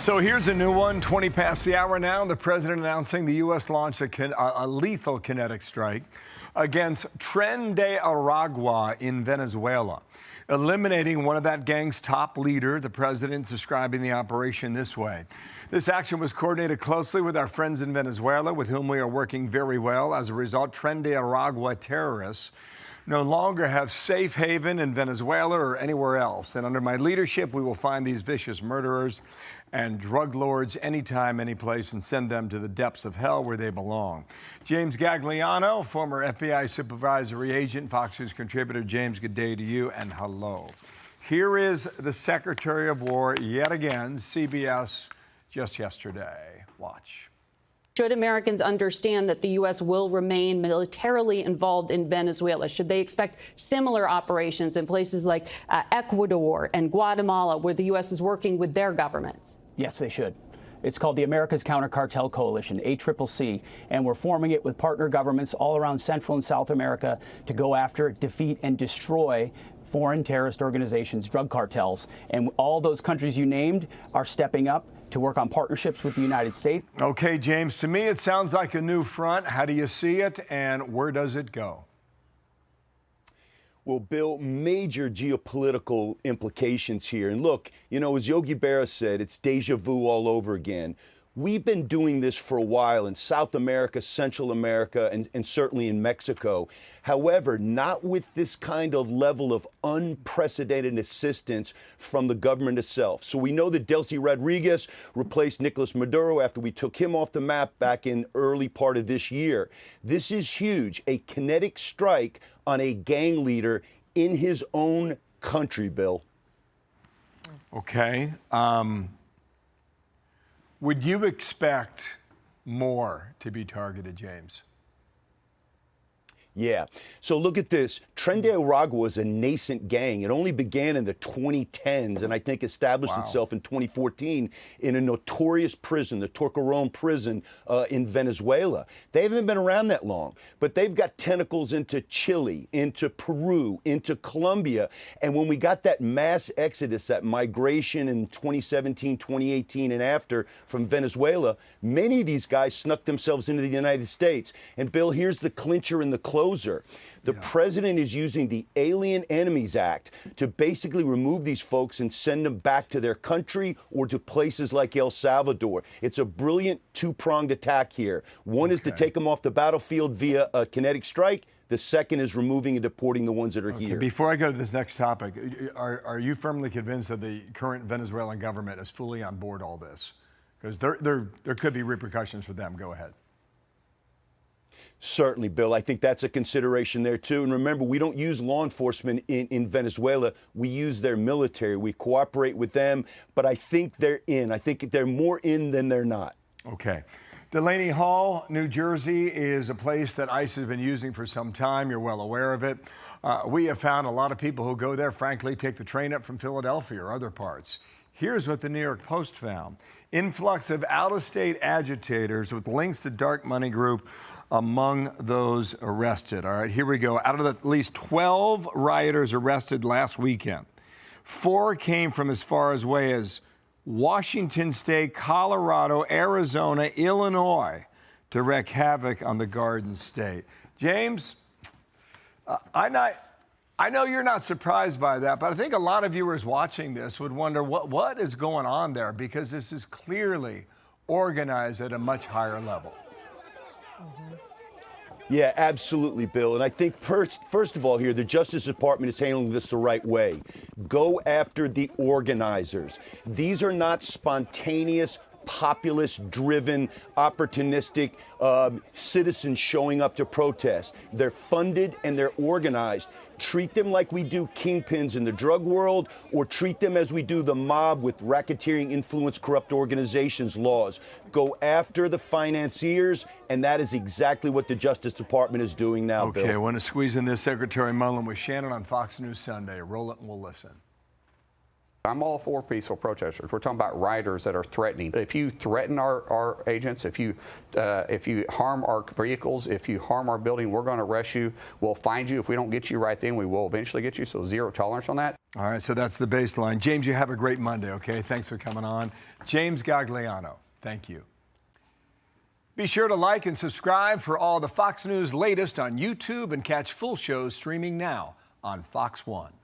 So here's a new one, 20 past the hour now. The president announcing the U.S. launched a lethal kinetic strike against Tren de Aragua in Venezuela, eliminating one of that gang's top leader. The president describing the operation this way. This action was coordinated closely with our friends in Venezuela, with whom we are working very well. As a result, Tren de Aragua terrorists no longer have safe haven in Venezuela or anywhere else. And under my leadership, we will find these vicious murderers and drug lords anytime, any place, and send them to the depths of hell where they belong. James Gagliano, former FBI supervisory agent, Fox News contributor. James, good day to you, and hello. Here is the Secretary of War yet again, CBS, just yesterday. Watch. Should Americans understand that the U.S. will remain militarily involved in Venezuela? Should they expect similar operations in places like Ecuador and Guatemala, where the U.S. is working with their governments? Yes, they should. It's called the America's Counter Cartel Coalition, ACCC, and we're forming it with partner governments all around Central and South America to go after, defeat, and destroy foreign terrorist organizations, drug cartels. And all those countries you named are stepping up to work on partnerships with the United States. Okay, James, to me it sounds like a new front. How do you see it, and where does it go? Well, Bill, major geopolitical implications here. And look, you know, as Yogi Berra said, it's deja vu all over again. We've been doing this for a while in South America, Central America, and certainly in Mexico. However, not with this kind of level of unprecedented assistance from the government itself. So we know that Delcy Rodriguez replaced Nicolas Maduro after we took him off the map back in early part of this year. This is huge, a kinetic strike on a gang leader in his own country, Bill. Okay. Would you expect more to be targeted, James? Yeah. So look at this. Tren de Aragua was a nascent gang. It only began in the 2010s and I think established itself in 2014 in a notorious prison, the Tocoron prison in Venezuela. They haven't been around that long, but they've got tentacles into Chile, into Peru, into Colombia. And when we got that mass exodus, that migration in 2017, 2018 and after from Venezuela, many of these guys snuck themselves into the United States. And Bill, here's the clincher and the closer. The president is using the Alien Enemies Act to basically remove these folks and send them back to their country or to places like El Salvador. It's a brilliant two-pronged attack here. One is to take them off the battlefield via a kinetic strike. The second is removing and deporting the ones that are here. Before I go to this next topic, are you firmly convinced that the current Venezuelan government is fully on board all this? Because there could be repercussions for them. Go ahead. Certainly, Bill. I think that's a consideration there, too. And remember, we don't use law enforcement in Venezuela. We use their military. We cooperate with them. But I think they're in. I think they're more in than they're not. Okay. Delaney Hall, New Jersey, is a place that ICE has been using for some time. You're well aware of it. We have found a lot of people who go there, frankly, take the train up from Philadelphia or other parts. Here's what the New York Post found. Influx of out-of-state agitators with links to dark money group among those arrested. All right, here we go. Out of the at least 12 rioters arrested last weekend, 4 came from as far away as Washington State, Colorado, Arizona, Illinois to wreak havoc on the Garden State. James, I know you're not surprised by that, but I think a lot of viewers watching this would wonder what is going on there, because this is clearly organized at a much higher level. Yeah, absolutely, Bill. And I think first of all here, the Justice Department is handling this the right way. Go after the organizers. These are not spontaneous, populist-driven, opportunistic citizens showing up to protest. They're funded and they're organized. Treat them like we do kingpins in the drug world, or treat them as we do the mob with racketeering, influence, corrupt organizations laws. Go after the financiers, and that is exactly what the Justice Department is doing now, Bill. Okay, I want to squeeze in this, Secretary Mullen, with Shannon on Fox News Sunday. Roll it and we'll listen. I'm all for peaceful protesters. We're talking about rioters that are threatening. If you threaten our agents, if you harm our vehicles, if you harm our building, we're going to arrest you. We'll find you. If we don't get you right then, we will eventually get you. So zero tolerance on that. All right, so that's the baseline. James, you have a great Monday, okay? Thanks for coming on. James Gagliano, thank you. Be sure to like and subscribe for all the Fox News latest on YouTube and catch full shows streaming now on Fox One.